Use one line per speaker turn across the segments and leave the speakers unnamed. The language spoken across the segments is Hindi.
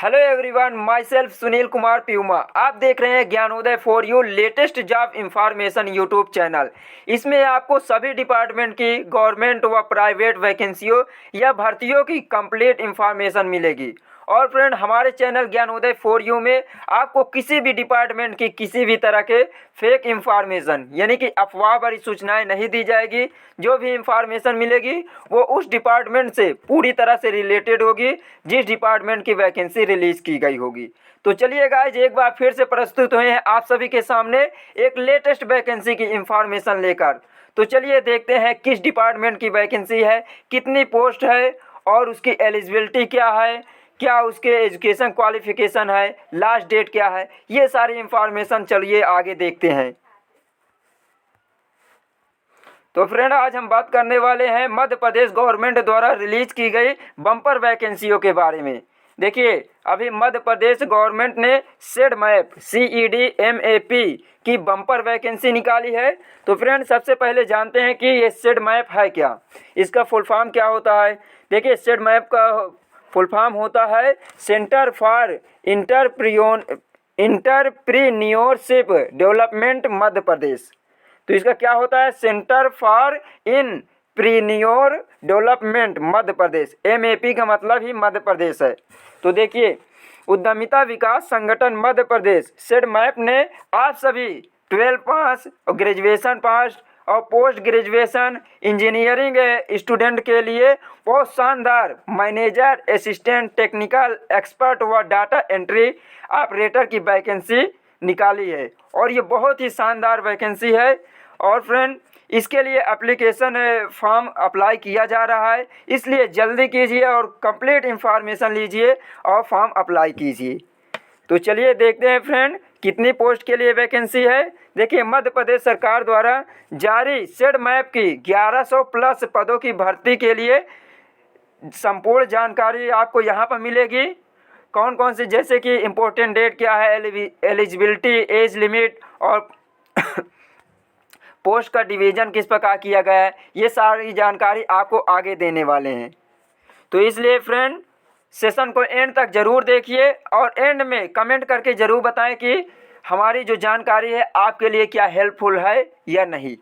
Hello everyone, my self Sunil Kumar प्यूमा। आप देख रहे हैं Gyanodaya for you latest job information YouTube channel. इसमें आपको सभी डिपार्टमेंट की गवर्नमेंट व प्राइवेट वैकेंसियों या भर्तियों की कंप्लीट इंफॉर्मेशन मिलेगी। और फ्रेंड, हमारे चैनल ज्ञानोदय फॉर यू में आपको किसी भी डिपार्टमेंट की किसी भी तरह के फेक इंफॉर्मेशन यानी कि अफवाह भरी सूचनाएं नहीं दी जाएगी। जो भी इंफॉर्मेशन मिलेगी वो उस डिपार्टमेंट से पूरी तरह से रिलेटेड होगी जिस डिपार्टमेंट की वैकेंसी रिलीज की गई होगी। तो चलिए गाइज, एक बार फिर से प्रस्तुत हुए हैं आप सभी के सामने एक लेटेस्ट वैकेंसी की इंफॉर्मेशन लेकर। तो चलिए देखते हैं किस डिपार्टमेंट की वैकेंसी है, कितनी पोस्ट है और उसकी एलिजिबिलिटी क्या है, क्या उसके एजुकेशन क्वालिफिकेशन है, लास्ट डेट क्या है, ये सारी इंफॉर्मेशन चलिए आगे देखते हैं। तो फ्रेंड, आज हम बात करने वाले हैं मध्य प्रदेश गवर्नमेंट द्वारा रिलीज की गई बम्पर वैकेंसियों के बारे में। देखिए, अभी मध्य प्रदेश गवर्नमेंट ने सेड मैप CED-MAP की बम्पर वैकेंसी निकाली है। तो फ्रेंड, सबसे पहले जानते हैं कि ये सेड मैप है क्या, इसका फुल फॉर्म क्या होता है। देखिए, सेड मैप का फुल फॉर्म होता है centre for entrepreneurship development Madhya Pradesh. तो इसका क्या होता है, centre for entrepreneur development Madhya Pradesh. MAP का मतलब ही मध्य प्रदेश है। तो देखिए, उद्यमिता विकास संगठन मध्य प्रदेश सेड मैप ने आप सभी 12 पास और ग्रेजुएशन पास और पोस्ट ग्रेजुएशन इंजीनियरिंग स्टूडेंट के लिए बहुत शानदार मैनेजर, असिस्टेंट, टेक्निकल एक्सपर्ट व डाटा एंट्री ऑपरेटर की वैकेंसी निकाली है। और ये बहुत ही शानदार वैकेंसी है। और फ्रेंड, इसके लिए एप्लीकेशन फॉर्म अप्लाई किया जा रहा है, इसलिए जल्दी कीजिए और कंप्लीट इंफॉर्मेशन लीजिए और फॉर्म अप्लाई कीजिए। तो चलिए देखते हैं फ्रेंड, कितनी पोस्ट के लिए वैकेंसी है। देखिए, मध्य प्रदेश सरकार द्वारा जारी सेड मैप की 1100 प्लस पदों की भर्ती के लिए संपूर्ण जानकारी आपको यहाँ पर मिलेगी। कौन कौन सी, जैसे कि इम्पोर्टेंट डेट क्या है, एलिजिबिलिटी, एज लिमिट और पोस्ट का डिवीज़न किस प्रकार किया गया है, ये सारी जानकारी आपको आगे देने वाले हैं। तो इसलिए फ्रेंड, सेशन को एंड तक ज़रूर देखिए और एंड में कमेंट करके ज़रूर बताएं कि हमारी जो जानकारी है आपके लिए क्या हेल्पफुल है या नहीं।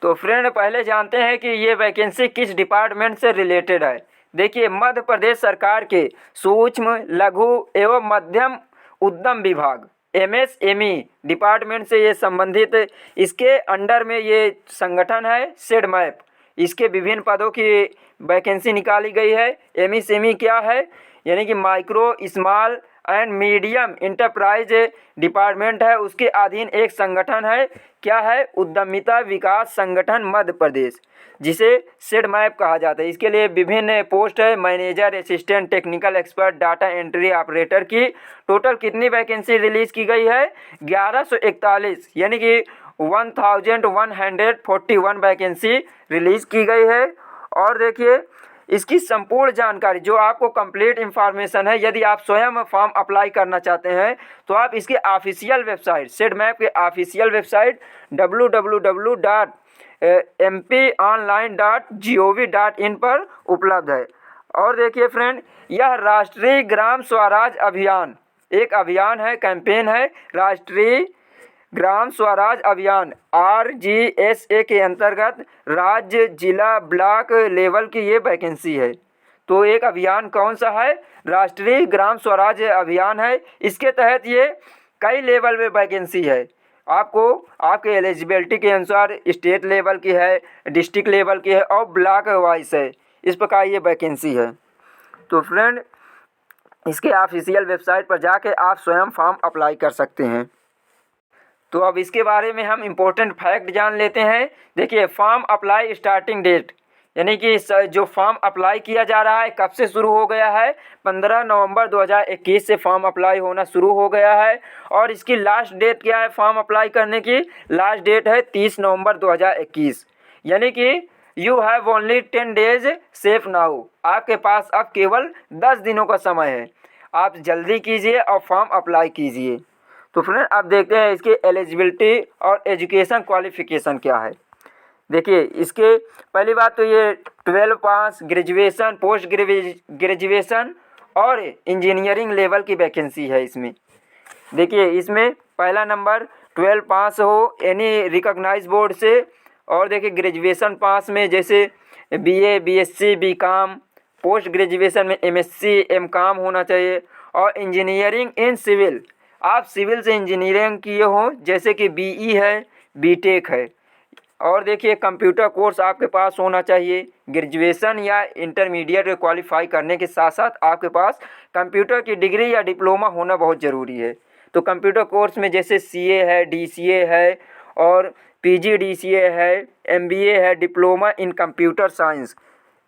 तो फ्रेंड, पहले जानते हैं कि ये वैकेंसी किस डिपार्टमेंट से रिलेटेड है। देखिए, मध्य प्रदेश सरकार के सूक्ष्म, लघु एवं मध्यम उद्यम विभाग MSME डिपार्टमेंट से ये संबंधित, इसके अंडर में ये संगठन है सेड मैप। इसके विभिन्न पदों की वैकेंसी निकाली गई है। MSME क्या है, यानी कि micro small and medium enterprise department है, उसके अधीन एक संगठन है। क्या है, उद्यमिता विकास संगठन मध्य प्रदेश, जिसे सेड मैप कहा जाता है। इसके लिए विभिन्न पोस्ट है, manager, assistant, technical expert, data entry operator की टोटल कितनी वैकेंसी रिलीज की गई है, 1141, यानी कि 1141 वैकेंसी रिलीज की गई है। और देखिए, इसकी संपूर्ण जानकारी जो आपको कंप्लीट इन्फॉर्मेशन है, यदि आप स्वयं फॉर्म अप्लाई करना चाहते हैं तो आप इसके ऑफिशियल वेबसाइट, सेड मैप के ऑफिशियल वेबसाइट www.mponline.gov.in पर उपलब्ध है। और देखिए फ्रेंड, यह राष्ट्रीय ग्राम स्वराज अभियान एक अभियान है, कैंपेन है। राष्ट्रीय ग्राम स्वराज अभियान RGSA के अंतर्गत राज्य, जिला, ब्लॉक लेवल की ये वैकेंसी है। तो एक अभियान कौन सा है, राष्ट्रीय ग्राम स्वराज अभियान है। इसके तहत ये कई लेवल में वैकेंसी है। आपको आपके एलिजिबिलिटी के अनुसार स्टेट लेवल की है, डिस्ट्रिक्ट लेवल की है और ब्लॉक वाइज है। इस प्रकार ये वैकेंसी है। तो फ्रेंड, इसके ऑफिशियल वेबसाइट पर जाके आप स्वयं फॉर्म अप्लाई कर सकते हैं। तो अब इसके बारे में हम इम्पोर्टेंट फैक्ट जान लेते हैं। देखिए, फॉर्म अप्लाई स्टार्टिंग डेट, यानी कि जो फॉर्म अप्लाई किया जा रहा है कब से शुरू हो गया है, 15 नवंबर 2021 से फॉर्म अप्लाई होना शुरू हो गया है। और इसकी लास्ट डेट क्या है, फॉर्म अप्लाई करने की लास्ट डेट है 30 नवंबर 2021, यानी कि you have only 10 days safe now. आपके पास अब केवल 10 दिनों का समय है, आप जल्दी कीजिए और फॉर्म अप्लाई कीजिए। तो फ्रेंड, आप देखते हैं इसकी एलिजिबिलिटी और एजुकेशन क्वालिफिकेशन क्या है। देखिए, इसके पहली बात तो ये 12 पास, ग्रेजुएशन, पोस्ट ग्रेजुएशन और इंजीनियरिंग लेवल की वैकेंसी है इसमें। देखिए इसमें पहला नंबर 12 पास हो एनी रिकॉग्नाइज बोर्ड से, और देखिए ग्रेजुएशन पास में जैसे BA, BSc, BCom, post graduation में एमएससी, एमकॉम होना चाहिए, और इंजीनियरिंग इन सिविल, आप सिविल से इंजीनियरिंग किए हो जैसे कि बीई है, बीटेक है। और देखिए कंप्यूटर कोर्स आपके पास होना चाहिए। ग्रेजुएशन या इंटरमीडिएट क्वालिफाई करने के साथ साथ आपके पास कंप्यूटर की डिग्री या डिप्लोमा होना बहुत ज़रूरी है। तो कंप्यूटर कोर्स में जैसे सीए है, डीसीए है, और पीजीडीसीए है, एमबीए है, डिप्लोमा इन कंप्यूटर साइंस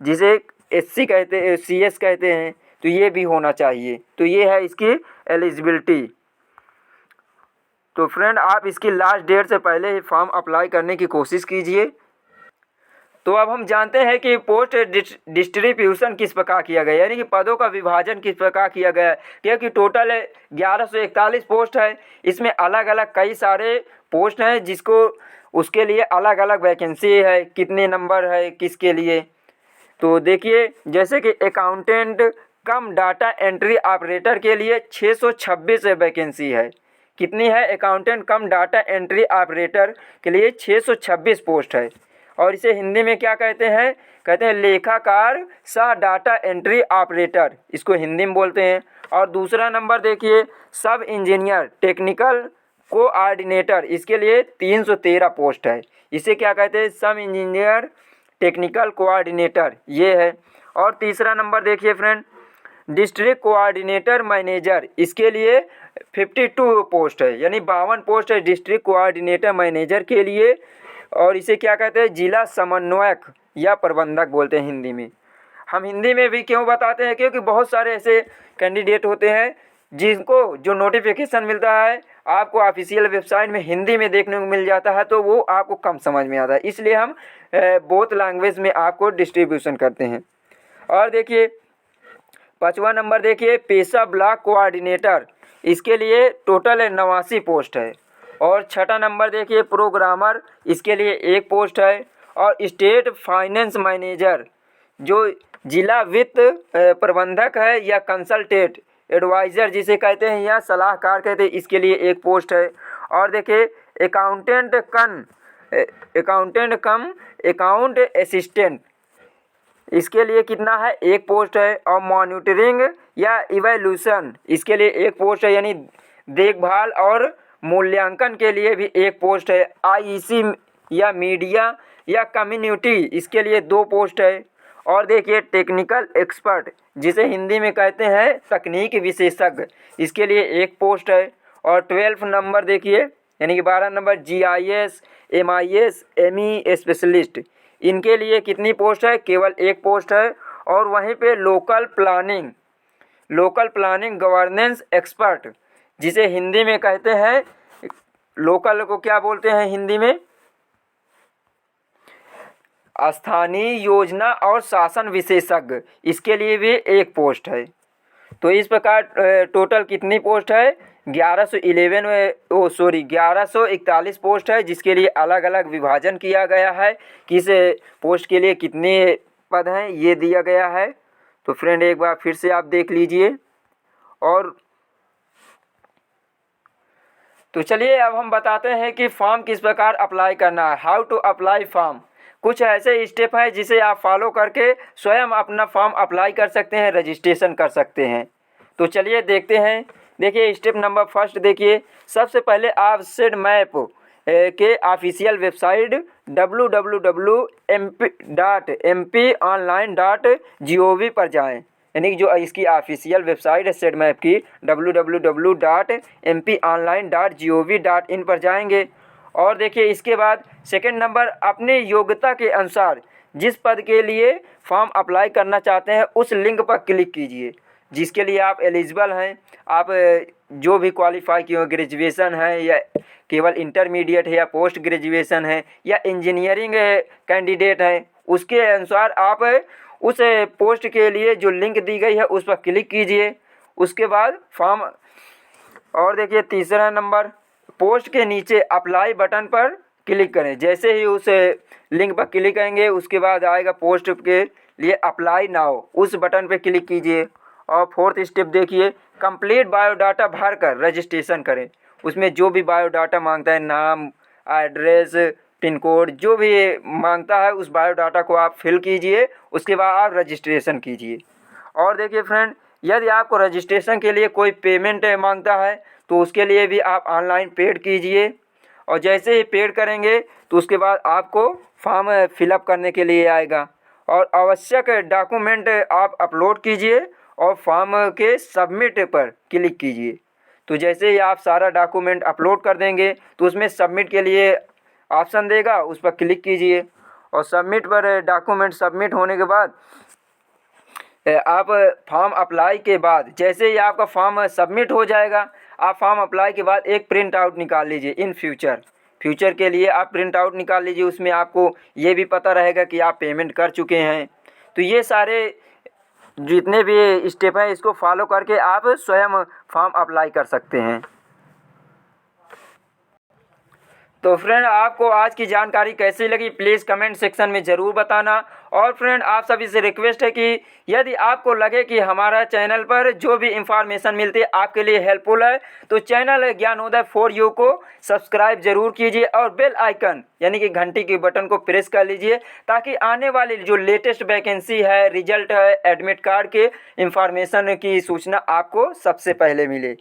जिसे एससी कहते हैं, सीएस कहते हैं, तो ये भी होना चाहिए। तो ये है इसकी एलिजिबिलिटी। तो फ्रेंड आप इसकी लास्ट डेट से पहले ही फॉर्म अप्लाई करने की कोशिश कीजिए। तो अब हम जानते हैं कि पोस्ट डिस्ट्रीब्यूशन किस प्रकार किया गया, यानी कि पदों का विभाजन किस प्रकार किया गया है। क्योंकि टोटल 1141 पोस्ट है, इसमें अलग अलग कई सारे पोस्ट हैं जिसको उसके लिए अलग अलग वैकेंसी है, कितने नंबर है किसके लिए। तो देखिए जैसे कि अकाउंटेंट कम डाटा एंट्री ऑपरेटर के लिए 626 वैकेंसी है। कितनी है? अकाउंटेंट कम डाटा एंट्री ऑपरेटर के लिए 626 पोस्ट है। और इसे हिंदी में क्या कहते हैं? कहते हैं लेखाकार सह डाटा एंट्री ऑपरेटर, इसको हिंदी में बोलते हैं। और दूसरा नंबर देखिए सब इंजीनियर टेक्निकल कोऑर्डिनेटर, इसके लिए 313 पोस्ट है। इसे क्या कहते हैं? सब इंजीनियर टेक्निकल कोऑर्डिनेटर, ये है। और तीसरा नंबर देखिए फ्रेंड डिस्ट्रिक्ट कोऑर्डिनेटर मैनेजर, इसके लिए 52 पोस्ट है, यानी 52 पोस्ट है डिस्ट्रिक्ट कोऑर्डिनेटर मैनेजर के लिए। और इसे क्या कहते हैं? जिला समन्वयक या प्रबंधक बोलते हैं हिंदी में। हम हिंदी में भी क्यों बताते हैं? क्योंकि बहुत सारे ऐसे कैंडिडेट होते हैं जिनको जो नोटिफिकेशन मिलता है आपको ऑफिशियल वेबसाइट में हिंदी में देखने को मिल जाता है, तो वो आपको कम समझ में आता है, इसलिए हम बोथ लैंग्वेज में आपको डिस्ट्रीब्यूशन करते हैं। और देखिए 5वां नंबर देखिए पेशा ब्लॉक कोऑर्डिनेटर, इसके लिए टोटल 89 पोस्ट है। और 6वां नंबर देखिए प्रोग्रामर, इसके लिए 1 पोस्ट है। और स्टेट फाइनेंस मैनेजर जो जिला वित्त प्रबंधक है या कंसल्टेंट एडवाइज़र जिसे कहते हैं या सलाहकार कहते हैं, इसके लिए 1 पोस्ट है। और देखिए अकाउंटेंट कम अकाउंट असिस्टेंट, इसके लिए कितना है? 1 पोस्ट है। और मॉनिटरिंग या इवैल्यूएशन, इसके लिए 1 पोस्ट है, यानी देखभाल और मूल्यांकन के लिए भी 1 पोस्ट है। आईईसी या मीडिया या कम्युनिटी, इसके लिए 2 पोस्ट है। और देखिए टेक्निकल एक्सपर्ट जिसे हिंदी में कहते हैं तकनीक विशेषज्ञ, इसके लिए 1 पोस्ट है। और 12 नंबर देखिए यानी कि 12 number GIS, MIS, ME specialist, इनके लिए कितनी पोस्ट है? केवल 1 पोस्ट है। और वहीं पे लोकल प्लानिंग गवर्नेंस एक्सपर्ट जिसे हिंदी में कहते हैं, लोकल को क्या बोलते हैं हिंदी में? स्थानीय योजना और शासन विशेषज्ञ, इसके लिए भी 1 पोस्ट है। तो इस प्रकार टोटल कितनी पोस्ट है? 1141 पोस्ट है, जिसके लिए अलग अलग विभाजन किया गया है। किस पोस्ट के लिए कितने पद हैं ये दिया गया है। तो फ्रेंड एक बार फिर से आप देख लीजिए। और तो चलिए अब हम बताते हैं कि फॉर्म किस प्रकार अप्लाई करना है, हाउ टू अप्लाई फॉर्म। कुछ ऐसे स्टेप हैं जिसे आप फॉलो करके स्वयं अपना फॉर्म अप्लाई कर सकते हैं, रजिस्ट्रेशन कर सकते हैं। तो चलिए देखते हैं। देखिए स्टेप नंबर 1 देखिए, सबसे पहले आप सेड मैप के ऑफिशियल वेबसाइट www.mponline.gov पर जाएं, यानी कि जो इसकी ऑफिशियल वेबसाइट है सेड मैप की www.mponline.gov.in पर जाएंगे। और देखिए इसके बाद सेकंड नंबर अपनी योग्यता के अनुसार जिस पद के लिए फॉर्म अप्लाई करना चाहते हैं उस लिंक पर क्लिक कीजिए जिसके लिए आप एलिजिबल हैं। आप जो भी क्वालिफाई किए हो, ग्रेजुएशन है या केवल इंटरमीडिएट है या पोस्ट ग्रेजुएशन है या इंजीनियरिंग कैंडिडेट है, उसके अनुसार आप उस पोस्ट के लिए जो लिंक दी गई है उस पर क्लिक कीजिए। उसके बाद फॉर्म। और देखिए तीसरा नंबर पोस्ट के नीचे अप्लाई बटन पर क्लिक करें। जैसे ही उस लिंक पर क्लिक करेंगे उसके बाद आएगा पोस्ट के लिए अप्लाई नाउ, उस बटन पर क्लिक कीजिए। और फोर्थ स्टेप देखिए, कंप्लीट बायोडाटा भर कर रजिस्ट्रेशन करें। उसमें जो भी बायोडाटा मांगता है, नाम, एड्रेस, पिन कोड, जो भी मांगता है उस बायोडाटा को आप फिल कीजिए। उसके बाद आप रजिस्ट्रेशन कीजिए। और देखिए फ्रेंड, यदि आपको रजिस्ट्रेशन के लिए कोई पेमेंट मांगता है तो उसके लिए भी आप ऑनलाइन पेड कीजिए। और जैसे ही पेड करेंगे तो उसके बाद आपको फॉर्म फिलअप करने के लिए आएगा और आवश्यक डॉक्यूमेंट आप अपलोड कीजिए और फॉर्म के सबमिट पर क्लिक कीजिए। तो जैसे ही आप सारा डॉक्यूमेंट अपलोड कर देंगे तो उसमें सबमिट के लिए ऑप्शन देगा, उस पर क्लिक कीजिए और सबमिट पर डॉक्यूमेंट सबमिट होने के बाद आप फॉर्म अप्लाई के बाद जैसे ही आपका फॉर्म सबमिट हो जाएगा, आप फॉर्म अप्लाई के बाद एक प्रिंट आउट निकाल लीजिए। इन फ्यूचर के लिए आप प्रिंट आउट निकाल लीजिए। उसमें आपको ये भी पता रहेगा कि आप पेमेंट कर चुके हैं। तो ये सारे जितने भी स्टेप हैं इसको फॉलो करके आप स्वयं फॉर्म अप्लाई कर सकते हैं। तो फ्रेंड, आपको आज की जानकारी कैसी लगी प्लीज़ कमेंट सेक्शन में ज़रूर बताना। और फ्रेंड, आप सभी से रिक्वेस्ट है कि यदि आपको लगे कि हमारा चैनल पर जो भी इंफॉर्मेशन मिलती है आपके लिए हेल्पफुल है तो चैनल ज्ञानोदय फॉर यू को सब्सक्राइब जरूर कीजिए और बेल आइकन यानी कि घंटी के बटन को प्रेस कर लीजिए ताकि आने वाली जो लेटेस्ट वैकेंसी है, रिजल्ट है, एडमिट कार्ड के इंफॉर्मेशन की सूचना आपको सबसे पहले मिले।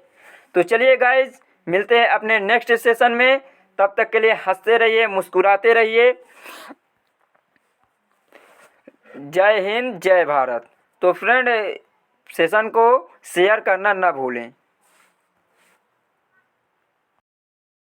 तो चलिए गाइज, मिलते हैं अपने नेक्स्ट सेशन में। तब तक के लिए हंसते रहिए, मुस्कुराते रहिए। जय हिंद, जय भारत। तो फ्रेंड, सेशन को शेयर करना ना भूलें।